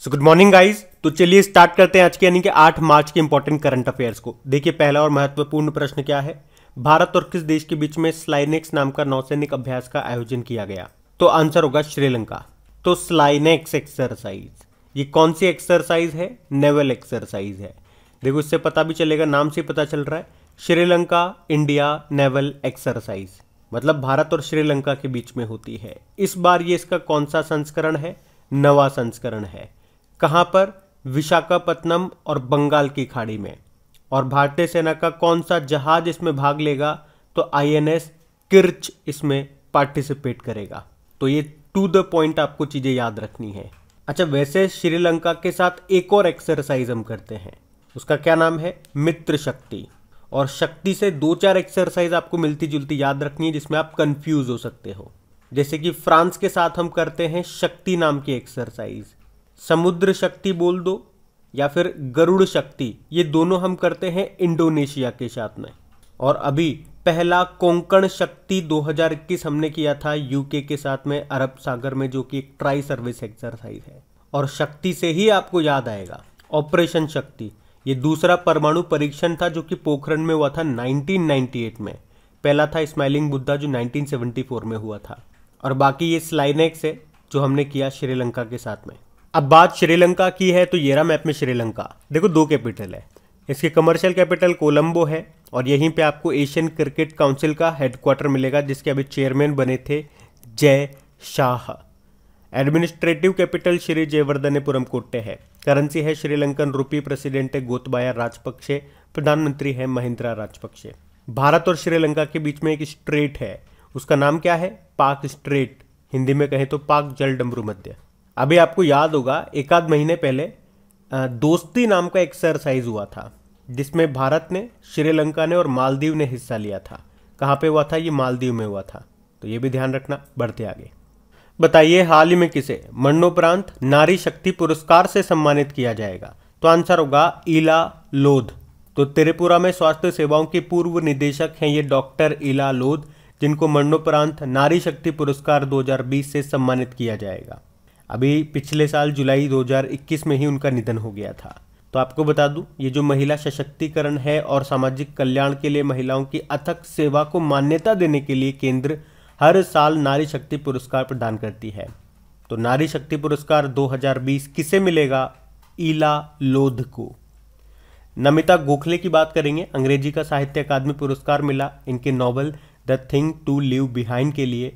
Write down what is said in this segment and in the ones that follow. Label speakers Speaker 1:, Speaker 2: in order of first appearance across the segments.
Speaker 1: So good morning guys. तो चलिए start करते हैं आज के यानी कि 8 मार्च के इंपॉर्टेंट करंट अफेयर्स को। देखिए पहला और महत्वपूर्ण प्रश्न क्या है, भारत और किस देश के बीच में स्लाइनेक्स नाम का नौसैनिक अभ्यास का आयोजन किया गया? तो आंसर होगा श्रीलंका। तो स्लाइनेक्स एक्सरसाइज ये कौन सी एक्सरसाइज है? नेवल एक्सरसाइज है। देखो इससे पता भी चलेगा, नाम से पता चल रहा है, श्रीलंका इंडिया नेवल एक्सरसाइज, मतलब भारत और श्रीलंका के बीच में होती है। इस बार ये इसका कौन सा संस्करण है? नवा संस्करण है। कहां पर? विशाखापत्तनम और बंगाल की खाड़ी में। और भारतीय सेना का कौन सा जहाज इसमें भाग लेगा? तो आईएनएस किर्च इसमें पार्टिसिपेट करेगा। तो ये टू द पॉइंट आपको चीजें याद रखनी है। अच्छा, वैसे श्रीलंका के साथ एक और एक्सरसाइज हम करते हैं, उसका क्या नाम है? मित्र शक्ति। और शक्ति से 2-4 एक्सरसाइज आपको मिलती जुलती याद रखनी है जिसमें आप कंफ्यूज हो सकते हो। जैसे कि फ्रांस के साथ हम करते हैं शक्ति नाम की एक्सरसाइज, समुद्र शक्ति बोल दो या फिर गरुड़ शक्ति, ये दोनों हम करते हैं इंडोनेशिया के साथ में। और अभी पहला कोंकण शक्ति 2021 हमने किया था यूके के साथ में अरब सागर में, जो कि एक ट्राई सर्विस एक्सरसाइज है। और शक्ति से ही आपको याद आएगा ऑपरेशन शक्ति, ये दूसरा परमाणु परीक्षण था जो कि पोखरण में हुआ था 1998 में। पहला था स्माइलिंग बुद्धा जो 1974 में हुआ था। और बाकी ये स्लाइनेक्स है जो हमने किया श्रीलंका के साथ में। अब बात श्रीलंका की है तो ये रहा मैप में श्रीलंका। देखो 2 कैपिटल है, इसकी कमर्शियल कैपिटल कोलंबो है और यहीं पे आपको एशियन क्रिकेट काउंसिल का हेडक्वार्टर मिलेगा जिसके अभी चेयरमैन बने थे जय शाह। एडमिनिस्ट्रेटिव कैपिटल श्री जयवर्धनेपुरम कोट्टे है। करेंसी है श्रीलंकन रुपी। प्रेसिडेंट है गोतबाया राजपक्षे। प्रधानमंत्री है महिंद्रा राजपक्षे। भारत और श्रीलंका के बीच में एक स्ट्रेट है, उसका नाम क्या है? पाक स्ट्रेट, हिंदी में कहें तो पाक जलडमरू मध्य। अभी आपको याद होगा एक आध महीने पहले दोस्ती नाम का एक्सरसाइज हुआ था जिसमें भारत ने, श्रीलंका ने और मालदीव ने हिस्सा लिया था। कहाँ पे हुआ था? ये मालदीव में हुआ था। तो ये भी ध्यान रखना। बढ़ते आगे, बताइए हाल ही में किसे मरणोपरांत नारी शक्ति पुरस्कार से सम्मानित किया जाएगा? तो आंसर होगा इला लोध। तो त्रिपुरा में स्वास्थ्य सेवाओं के पूर्व निदेशक हैं ये डॉक्टर इला लोध, जिनको मरणोपरांत नारी शक्ति पुरस्कार 2020 से सम्मानित किया जाएगा। अभी पिछले साल जुलाई 2021 में ही उनका निधन हो गया था। तो आपको बता दूं, ये जो महिला सशक्तिकरण है और सामाजिक कल्याण के लिए महिलाओं की अथक सेवा को मान्यता देने के लिए केंद्र हर साल नारी शक्ति पुरस्कार प्रदान करती है। तो नारी शक्ति पुरस्कार 2020 किसे मिलेगा? इला लोध को। नमिता गोखले की बात करेंगे। अंग्रेजी का साहित्य अकादमी पुरस्कार मिला इनके novel the thing to leave behind के लिए।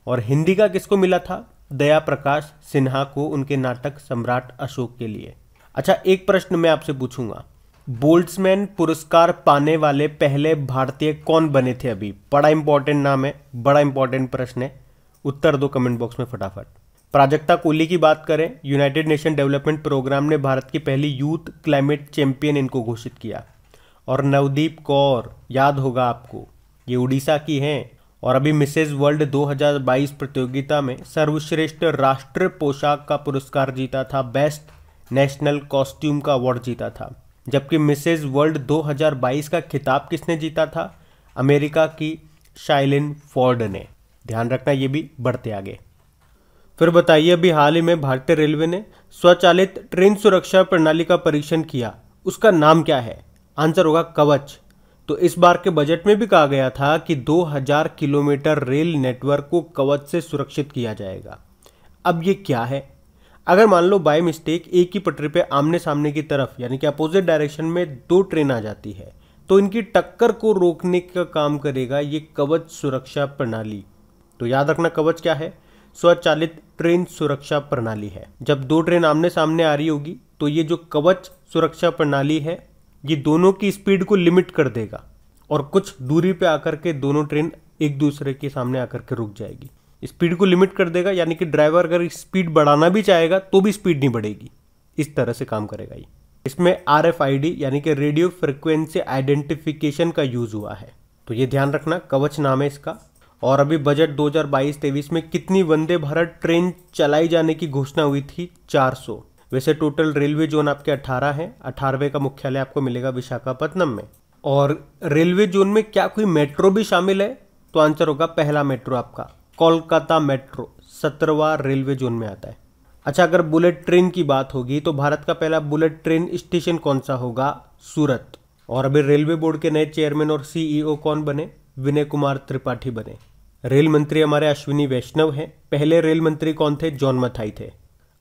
Speaker 1: और हिंदी का किसको मिला था? दया प्रकाश सिन्हा को उनके नाटक सम्राट अशोक के लिए। अच्छा, एक प्रश्न मैं आपसे पूछूंगा, बोल्ट्जमैन पुरस्कार पाने वाले पहले भारतीय कौन बने थे? अभी बड़ा इंपॉर्टेंट नाम है, बड़ा इंपॉर्टेंट प्रश्न है, उत्तर दो कमेंट बॉक्स में फटाफट। प्राजक्ता कोहली की बात करें, यूनाइटेड नेशन डेवलपमेंट प्रोग्राम ने भारत की पहली यूथ क्लाइमेट चैंपियन इनको घोषित किया। और नवदीप कौर, याद होगा आपको, ये उड़ीसा की हैं और अभी मिसेज वर्ल्ड 2022 प्रतियोगिता में सर्वश्रेष्ठ राष्ट्र पोशाक का पुरस्कार जीता था, बेस्ट नेशनल कॉस्ट्यूम का अवार्ड जीता था। जबकि मिसेज वर्ल्ड 2022 का खिताब किसने जीता था? अमेरिका की शाइलिन फोर्ड ने। ध्यान रखना ये भी। बढ़ते आगे, फिर बताइए अभी हाल ही में भारतीय रेलवे ने स्वचालित ट्रेन सुरक्षा प्रणाली का परीक्षण किया, उसका नाम क्या है? आंसर होगा कवच। तो इस बार के बजट में भी कहा गया था कि 2000 किलोमीटर रेल नेटवर्क को कवच से सुरक्षित किया जाएगा। अब ये क्या है? अगर मान लो बाय मिस्टेक एक ही पटरी पे आमने सामने की तरफ यानी कि अपोजिट डायरेक्शन में 2 ट्रेन आ जाती है तो इनकी टक्कर को रोकने का काम करेगा ये कवच सुरक्षा प्रणाली। तो याद रखना कवच क्या है? स्वचालित ट्रेन सुरक्षा प्रणाली है। जब 2 ट्रेन आमने सामने आ रही होगी तो ये जो कवच सुरक्षा प्रणाली है ये दोनों की स्पीड को लिमिट कर देगा और कुछ दूरी पे आकर के दोनों ट्रेन एक दूसरे के सामने आकर के रुक जाएगी। स्पीड को लिमिट कर देगा यानी कि ड्राइवर अगर स्पीड बढ़ाना भी चाहेगा तो भी स्पीड नहीं बढ़ेगी। इस तरह से काम करेगा ये। इसमें RFID यानी कि रेडियो फ्रिक्वेंसी आइडेंटिफिकेशन का यूज हुआ है। तो ये ध्यान रखना, कवच नाम है इसका। और अभी बजट 2022-23 में कितनी वंदे भारत ट्रेन चलाई जाने की घोषणा हुई थी? 400। वैसे टोटल रेलवे जोन आपके 18 हैं। 18वें का मुख्यालय आपको मिलेगा विशाखापत्तनम में। और रेलवे जोन में क्या कोई मेट्रो भी शामिल है? तो आंसर होगा पहला मेट्रो आपका कोलकाता मेट्रो 17वां रेलवे जोन में आता है। अच्छा, अगर बुलेट ट्रेन की बात होगी तो भारत का पहला बुलेट ट्रेन स्टेशन कौन सा होगा? सूरत। और अभी रेलवे बोर्ड के नए चेयरमैन और सीईओ कौन बने? विनय कुमार त्रिपाठी बने। रेल मंत्री हमारे अश्विनी वैष्णव हैं। पहले रेल मंत्री कौन थे? जॉन मथाई थे।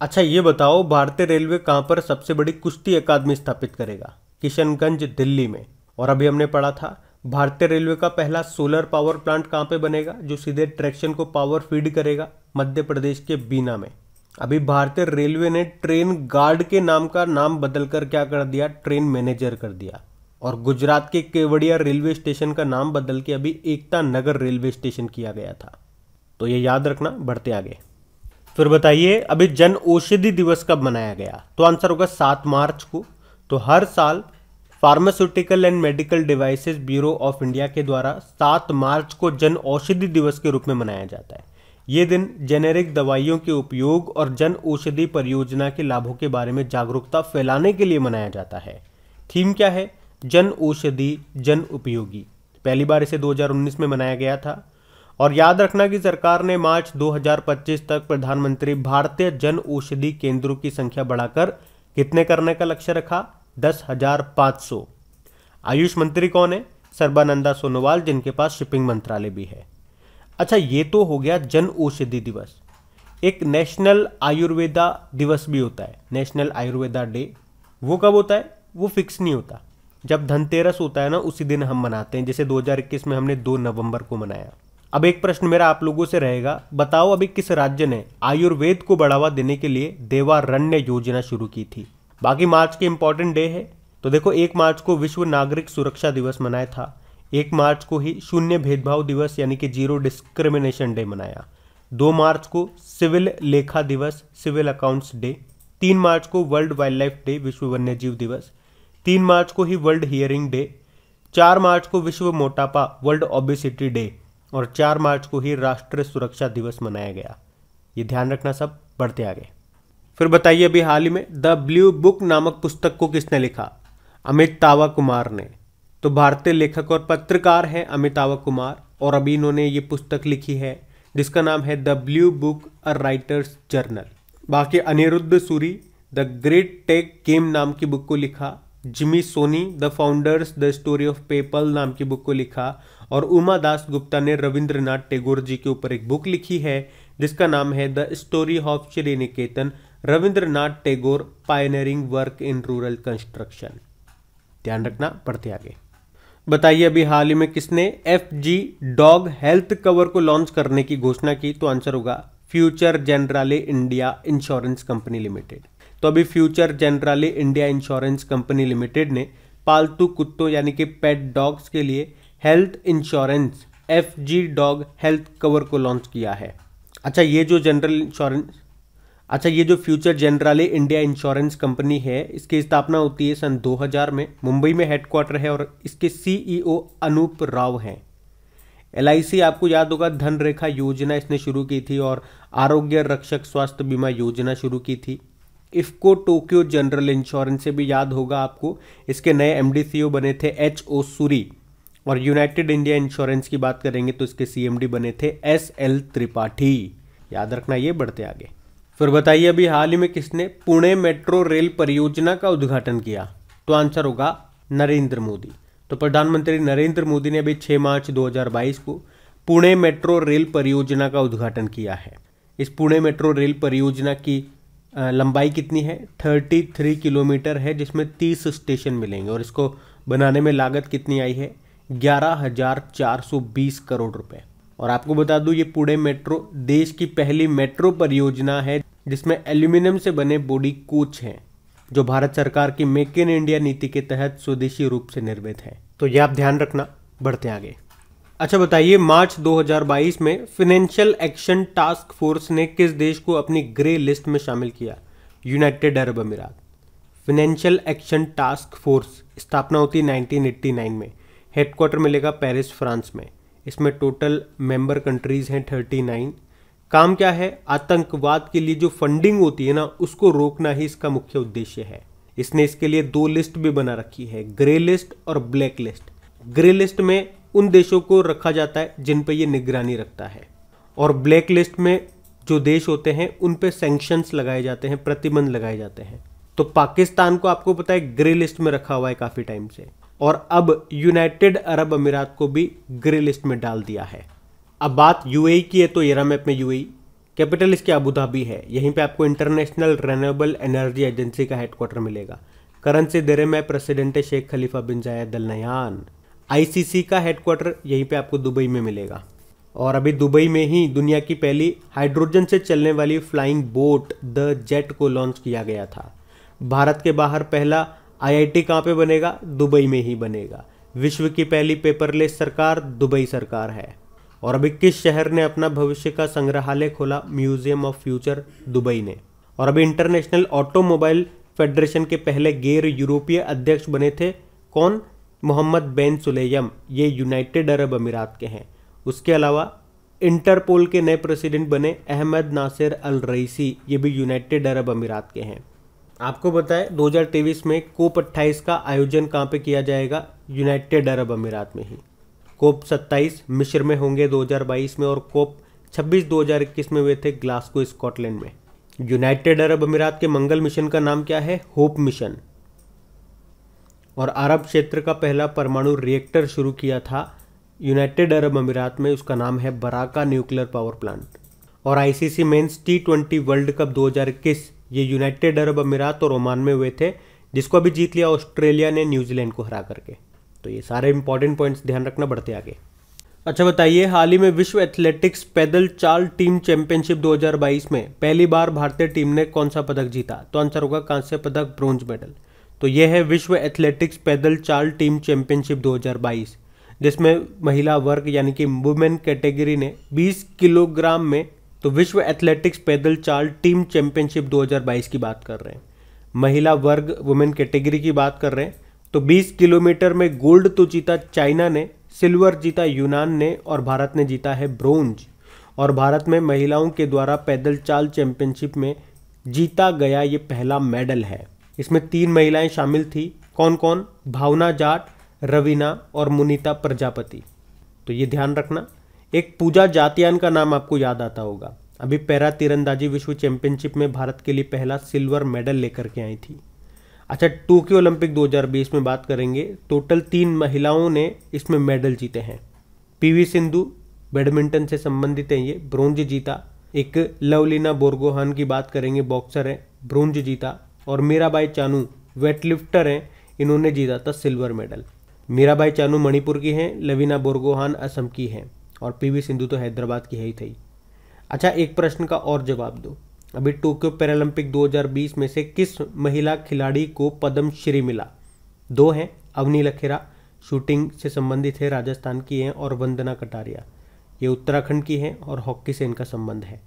Speaker 1: अच्छा, ये बताओ भारतीय रेलवे कहां पर सबसे बड़ी कुश्ती अकादमी स्थापित करेगा? किशनगंज, दिल्ली में। और अभी हमने पढ़ा था भारतीय रेलवे का पहला सोलर पावर प्लांट कहां पे बनेगा जो सीधे ट्रैक्शन को पावर फीड करेगा? मध्य प्रदेश के बीना में। अभी भारतीय रेलवे ने ट्रेन गार्ड के नाम का नाम बदलकर क्या कर दिया? ट्रेन मैनेजर कर दिया। और गुजरात के केवड़िया रेलवे स्टेशन का नाम बदल के अभी एकता नगर रेलवे स्टेशन किया गया था। तो ये याद रखना। बढ़ते आगे। फिर बताइए अभी जन औषधि दिवस कब मनाया गया? तो आंसर होगा 7 मार्च को। तो हर साल pharmaceutical and medical devices bureau of India के द्वारा 7 मार्च को जन औषधि दिवस के रूप में मनाया जाता है। ये दिन जेनेरिक दवाइयों के उपयोग और जन औषधि परियोजना के लाभों के बारे में जागरूकता फैलाने के लिए मनाया जाता है। थीम क्या है? जन औषधि जन उपयोगी। पहली बार इसे 2019 में मनाया गया था। और याद रखना कि सरकार ने मार्च 2025 तक प्रधानमंत्री भारतीय जन औषधि केंद्रों की संख्या बढ़ाकर कितने करने का लक्ष्य रखा? 10,500। आयुष मंत्री कौन है? सर्बानंदा सोनोवाल, जिनके पास शिपिंग मंत्रालय भी है। अच्छा, ये तो हो गया जन औषधि दिवस। एक नेशनल आयुर्वेदा दिवस भी होता है, नेशनल आयुर्वेदा डे। वो कब होता है? वो फिक्स नहीं होता। जब धनतेरस होता है ना, उसी दिन हम मनाते हैं। जैसे 2021 में हमने 2 नवंबर को मनाया। अब एक प्रश्न मेरा आप लोगों से रहेगा, बताओ अभी किस राज्य ने आयुर्वेद को बढ़ावा देने के लिए देवारण्य योजना शुरू की थी? बाकी मार्च के इंपॉर्टेंट डे है। तो देखो, 1 मार्च को विश्व नागरिक सुरक्षा दिवस मनाया था। 1 मार्च को ही शून्य भेदभाव दिवस यानी कि जीरो डिस्क्रिमिनेशन डे मनाया। 2 मार्च को सिविल लेखा दिवस, सिविल अकाउंट्स डे। 3 मार्च को वर्ल्ड वाइल्ड लाइफ डे, विश्व वन्यजीव दिवस। 3 मार्च को ही वर्ल्ड हियरिंग डे। 4 मार्च को विश्व मोटापा, वर्ल्ड ओबेसिटी डे। और 4 मार्च को ही राष्ट्रीय सुरक्षा दिवस मनाया गया। ये ध्यान रखना सब। बढ़ते आगे। फिर बताइए अभी हाल ही में द ब्लू बुक नामक पुस्तक को किसने लिखा? अमितावा कुमार ने। तो भारतीय लेखक और पत्रकार हैं अमितावा कुमार, और अभी इन्होंने ये पुस्तक लिखी है जिसका नाम है the blue book a writer's journal. बाकी Anirudh Suri the great tech game नाम की बुक को लिखा। Jimmy Soni the founders the story of PayPal नाम की बुक को लिखा। और उमा दास गुप्ता ने रविंद्रनाथ टैगोर जी के ऊपर एक बुक लिखी है जिसका नाम है the story of Shri Niketan, Rabindranath Tagore pioneering work in rural construction. ध्यान रखना। पढ़ते आगे। बताइए अभी हाल ही में किसने FG डॉग हेल्थ कवर को लॉन्च करने की घोषणा की? तो आंसर होगा future Generali India insurance company limited. तो अभी future Generali India insurance company limited ने पालतू कुत्तों यानी कि पेट डॉग्स के लिए health insurance FG dog health cover को लॉन्च किया है। अच्छा, ये जो future Generali India insurance company है, इसकी स्थापना होती है सन 2000 में। मुंबई में हेडक्वार्टर है और इसके CEO अनूप राव हैं। LIC आपको याद होगा धनरेखा योजना इसने शुरू की थी और आरोग्य रक्षक स्वास्थ्य बीमा योजना शुरू की थी। इफ्को टोक्यो जनरल इंश्योरेंस से भी याद होगा आपको, इसके नए MD CEO बने थे HO सूरी। और यूनाइटेड इंडिया इंश्योरेंस की बात करेंगे तो इसके CMD बने थे SL त्रिपाठी। याद रखना ये। बढ़ते आगे। फिर बताइए अभी हाल ही में किसने पुणे मेट्रो रेल परियोजना का उद्घाटन किया? तो आंसर होगा नरेंद्र मोदी। तो प्रधानमंत्री नरेंद्र मोदी ने अभी 6 मार्च 2022 को पुणे मेट्रो रेल परियोजना का उद्घाटन किया है। इस पुणे मेट्रो रेल परियोजना की लंबाई कितनी है? 33 किलोमीटर है, जिसमें 30 स्टेशन मिलेंगे। और इसको बनाने में लागत कितनी आई है? 11,420 करोड़ रुपए। और आपको बता दूं ये पुणे मेट्रो देश की पहली मेट्रो परियोजना है जिसमें एल्यूमिनियम से बने बॉडी कोच हैं, जो भारत सरकार की मेक इन इंडिया नीति के तहत स्वदेशी रूप से निर्मित है। तो ये आप ध्यान रखना। बढ़ते आगे। अच्छा बताइए, मार्च 2022 में फाइनेंशियल एक्शन टास्क फोर्स ने किस देश को अपनी ग्रे लिस्ट में शामिल किया? यूनाइटेड अरब अमीरात। फाइनेंशियल एक्शन टास्क फोर्स स्थापना होती है 1989 में। हेडक्वार्टर मिलेगा पेरिस, फ्रांस में। इसमें टोटल मेंबर कंट्रीज हैं 39। काम क्या है? आतंकवाद के लिए जो फंडिंग होती है ना, उसको रोकना ही इसका मुख्य उद्देश्य है। इसने इसके लिए 2 लिस्ट भी बना रखी है, ग्रे लिस्ट और ब्लैक लिस्ट। ग्रे लिस्ट में उन देशों को रखा जाता है जिन पर ये निगरानी रखता है, और ब्लैक लिस्ट में जो देश होते हैं उन पे सैंक्शंस लगाए जाते हैं, प्रतिबंध लगाए जाते हैं। तो पाकिस्तान को आपको पता है ग्रे लिस्ट में रखा हुआ है काफ़ी टाइम से, और अब यूनाइटेड अरब अमीरात को भी ग्रे लिस्ट में डाल दिया है। अब बात यूएई की है, तो येरा मैप में यूएई, कैपिटल इसकी अबू धाबी है। यहीं पे आपको इंटरनेशनल रिन्यूएबल एनर्जी एजेंसी का हेडक्वार्टर मिलेगा। करेंसी दिरहम है, प्रेसिडेंट है शेख खलीफा बिन जायद अल नहयान। आईसीसी का हेडक्वार्टर यहीं पे आपको दुबई में मिलेगा। और अभी दुबई में ही दुनिया की पहली हाइड्रोजन से चलने वाली फ्लाइंग बोट द जेट को लॉन्च किया गया था। भारत के बाहर पहला आईआईटी कहाँ पे बनेगा? दुबई में ही बनेगा। विश्व की पहली पेपरलेस सरकार दुबई सरकार है। और अभी किस शहर ने अपना भविष्य का संग्रहालय खोला? म्यूजियम ऑफ फ्यूचर दुबई ने। और अभी इंटरनेशनल ऑटोमोबाइल फेडरेशन के पहले गैर यूरोपीय अध्यक्ष बने थे कौन? मोहम्मद बिन सुलेम, ये यूनाइटेड अरब अमीरात के हैं। उसके अलावा इंटरपोल के नए प्रेसिडेंट बने अहमद नासिर अल रईसी, ये भी यूनाइटेड अरब अमीरात के हैं। आपको बताएं 2023 में कोप 28 का आयोजन कहाँ पे किया जाएगा? यूनाइटेड अरब अमीरात में ही। कोप 27 मिस्र में होंगे 2022 में, और कोप 26 2021 में हुए थे ग्लासगो स्कॉटलैंड में। यूनाइटेड अरब अमीरात के मंगल मिशन का नाम क्या है? Hope mission. और अरब क्षेत्र का पहला परमाणु रिएक्टर शुरू किया था यूनाइटेड अरब अमीरात में, उसका नाम है बराका न्यूक्लियर पावर प्लांट। और ICC men's T20 world cup 2021 ये यूनाइटेड अरब अमीरात और ओमान में हुए थे, जिसको अभी जीत लिया ऑस्ट्रेलिया ने न्यूजीलैंड को हरा करके। तो ये सारे इंपॉर्टेंट पॉइंट्स ध्यान रखना, बढ़ते आगे। अच्छा बताइए, हाल ही में विश्व एथलेटिक्स पैदल चाल टीम चैंपियनशिप 2022 में पहली बार भारतीय टीम ने कौन सा पदक जीता? तो आंसर होगा कांस्य पदक, ब्रोंज मेडल। तो यह है विश्व एथलेटिक्स पैदल चाल टीम चैंपियनशिप 2022, जिसमें महिला वर्ग यानी कि वुमेन कैटेगरी ने 20 किलोग्राम में, तो विश्व एथलेटिक्स पैदल चाल टीम चैंपियनशिप 2022 की बात कर रहे हैं, महिला वर्ग वुमेन कैटेगरी की बात कर रहे हैं। तो 20 किलोमीटर में गोल्ड तो जीता चाइना ने, सिल्वर जीता यूनान ने, और भारत ने जीता है ब्रोंज। और भारत में महिलाओं के द्वारा पैदल चाल चैंपियनशिप में जीता गया ये पहला मेडल है। इसमें 3 महिलाएं शामिल थी, कौन कौन? भावना जाट, रवीना और मुनीता प्रजापति। तो ये ध्यान रखना। एक पूजा जातियान का नाम आपको याद आता होगा, अभी पैरा तीरंदाजी विश्व चैंपियनशिप में भारत के लिए पहला सिल्वर मेडल लेकर के आई थी। अच्छा, टोक्यो ओलंपिक 2020 में बात करेंगे, टोटल 3 महिलाओं ने इसमें मेडल जीते हैं। पीवी सिंधु बैडमिंटन से संबंधित है, ये ब्रोंज जीता। एक लवलीना बोरगोहान की बात करेंगे, बॉक्सर है, ब्रोंज जीता। और मीराबाई चानू वेटलिफ्टर हैं, इन्होंने जीता था सिल्वर मेडल। मीराबाई चानू मणिपुर की हैं, लवीना बोरगोहान असम की हैं, और पीवी सिंधु तो हैदराबाद की है ही थी। अच्छा, एक प्रश्न का और जवाब दो, अभी टोक्यो पैरालंपिक 2020 में से किस महिला खिलाड़ी को पद्मश्री मिला? 2 हैं, अवनी लखेरा शूटिंग से संबंधित है, राजस्थान की हैं, और वंदना कटारिया ये उत्तराखंड की हैं, और हॉकी से इनका संबंध है।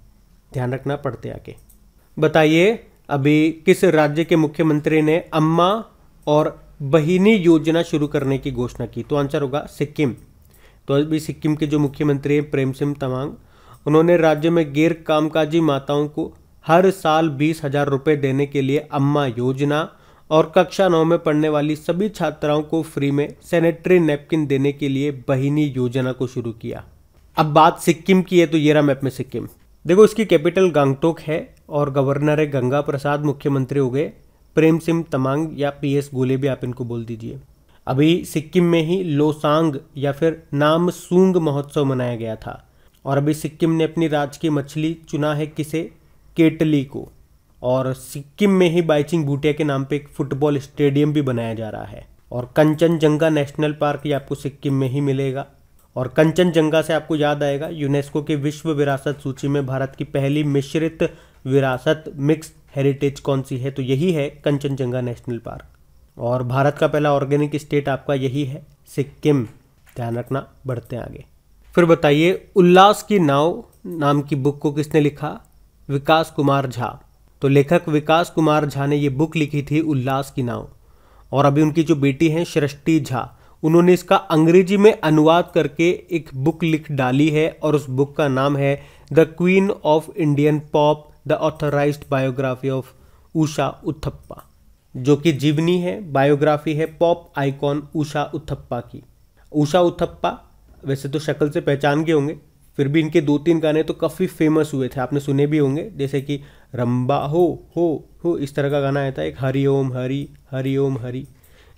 Speaker 1: ध्यान रखना, पढ़ते आगे। बताइए, अभी किस राज्य के मुख्यमंत्री ने अम्मा और बहिनी योजना शुरू करने की घोषणा की? तो आंसर होगा सिक्किम। तो अभी सिक्किम के जो मुख्यमंत्री हैं प्रेम सिंह तमांग, उन्होंने राज्य में गैर कामकाजी माताओं को हर साल 20,000 रुपये देने के लिए अम्मा योजना, और कक्षा 9 में पढ़ने वाली सभी छात्राओं को फ्री में सैनिटरी नैपकिन देने के लिए बहिनी योजना को शुरू किया। अब बात सिक्किम की है, तो ये रहा मैप में सिक्किम। देखो, इसकी कैपिटल गंगटोक है, और गवर्नर है गंगा प्रसाद, मुख्यमंत्री हो गए प्रेम सिंह तमांग या PS गोले भी आप इनको बोल दीजिए। अभी सिक्किम में ही लोसांग या फिर नामसूंग महोत्सव मनाया गया था। और अभी सिक्किम ने अपनी राज्य की मछली चुना है किसे? केटली को। और सिक्किम में ही बाइचिंग भूटिया के नाम पे एक फुटबॉल स्टेडियम भी बनाया जा रहा है। और कंचनजंगा नेशनल पार्क ये आपको सिक्किम में ही मिलेगा। और कंचनजंगा से आपको याद आएगा, यूनेस्को के विश्व विरासत सूची में भारत की पहली मिश्रित विरासत मिक्स हेरिटेज कौन सी है? तो यही है कंचनजंगा नेशनल पार्क। और भारत का पहला ऑर्गेनिक स्टेट आपका यही है, सिक्किम। ध्यान रखना, बढ़ते हैं आगे। फिर बताइए, उल्लास की नाव नाम की बुक को किसने लिखा? विकास कुमार झा। तो लेखक विकास कुमार झा ने ये बुक लिखी थी, उल्लास की नाव। और अभी उनकी जो बेटी हैं सृष्टि झा, उन्होंने इसका अंग्रेजी में अनुवाद करके एक बुक लिख डाली है, और उस बुक का नाम है the queen of Indian pop, the authorised biography of Usha Uthappa, जो कि जीवनी है, बायोग्राफी है पॉप आइकॉन उषा उथप्पा की। उषा उथप्पा वैसे तो शक्ल से पहचान गए होंगे, फिर भी इनके 2-3 गाने तो काफ़ी फेमस हुए थे, आपने सुने भी होंगे, जैसे कि रंबा हो इस तरह का गाना आया था एक, हरि ओम हरि,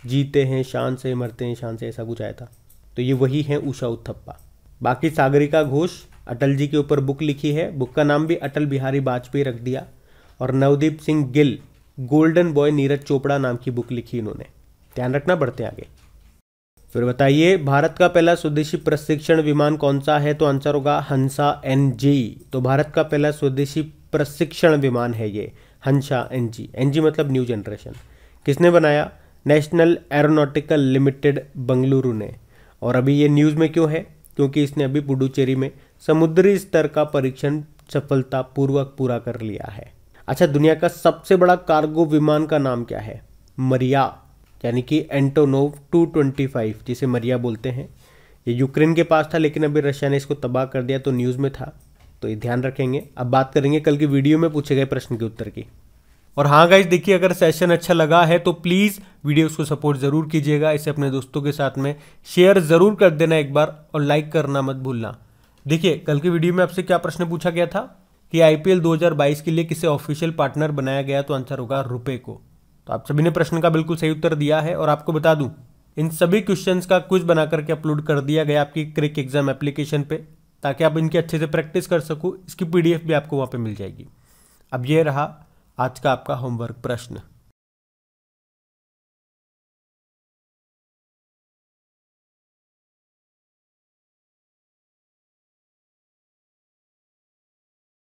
Speaker 1: जीते हैं शान से मरते हैं शान से, ऐसा कुछ आया था। तो ये वही है उषा उत्थप्पा। बाकी सागरिका घोष अटल जी के ऊपर बुक लिखी है, बुक का नाम भी अटल बिहारी वाजपेयी रख दिया। और नवदीप सिंह गिल गोल्डन बॉय नीरज चोपड़ा नाम की बुक लिखी इन्होंने। ध्यान रखना, बढ़ते आगे। फिर बताइए भारत का पहला स्वदेशी प्रशिक्षण विमान कौन सा है, तो आंसर होगा हंसा NG। तो भारत का पहला स्वदेशी प्रशिक्षण विमान है ये हंसा NG मतलब न्यू जनरेशन। किसने बनाया, नेशनल एरोनॉटिकल लिमिटेड बंगलुरु ने। और अभी ये न्यूज़ में क्यों है, क्योंकि इसने अभी पुडुचेरी में समुद्री स्तर का परीक्षण सफलतापूर्वक पूरा कर लिया है। अच्छा, दुनिया का सबसे बड़ा कार्गो विमान का नाम क्या है, मरिया, यानी कि एंटोनोव 225 जिसे मरिया बोलते हैं। ये यूक्रेन के पास था, लेकिन अभी रशिया ने इसको तबाह कर दिया, तो न्यूज़ में था, तो ये ध्यान रखेंगे। अब बात करेंगे कल की वीडियो में पूछे गए प्रश्न के उत्तर की। और हाँ गाइज, देखिए अगर सेशन अच्छा लगा है तो प्लीज़ वीडियोस को सपोर्ट ज़रूर कीजिएगा, इसे अपने दोस्तों के साथ में शेयर ज़रूर कर देना एक बार, और लाइक करना मत भूलना। देखिए कल की वीडियो में आपसे क्या प्रश्न पूछा गया था कि IPL 2022 के लिए किसे ऑफिशियल पार्टनर बनाया गया, तो आंसर होगा रुपे को। तो आप सभी ने प्रश्न का बिल्कुल सही उत्तर दिया है। और आपको बता दूं, इन सभी क्वेश्चंस का क्विज बना करके अपलोड कर दिया गया आपकी क्रिक एग्जाम एप्लीकेशन पे, ताकि आप इनकी अच्छे से प्रैक्टिस कर सको। इसकी PDF भी आपको वहाँ पे मिल जाएगी। अब ये रहा आज का आपका होमवर्क प्रश्न।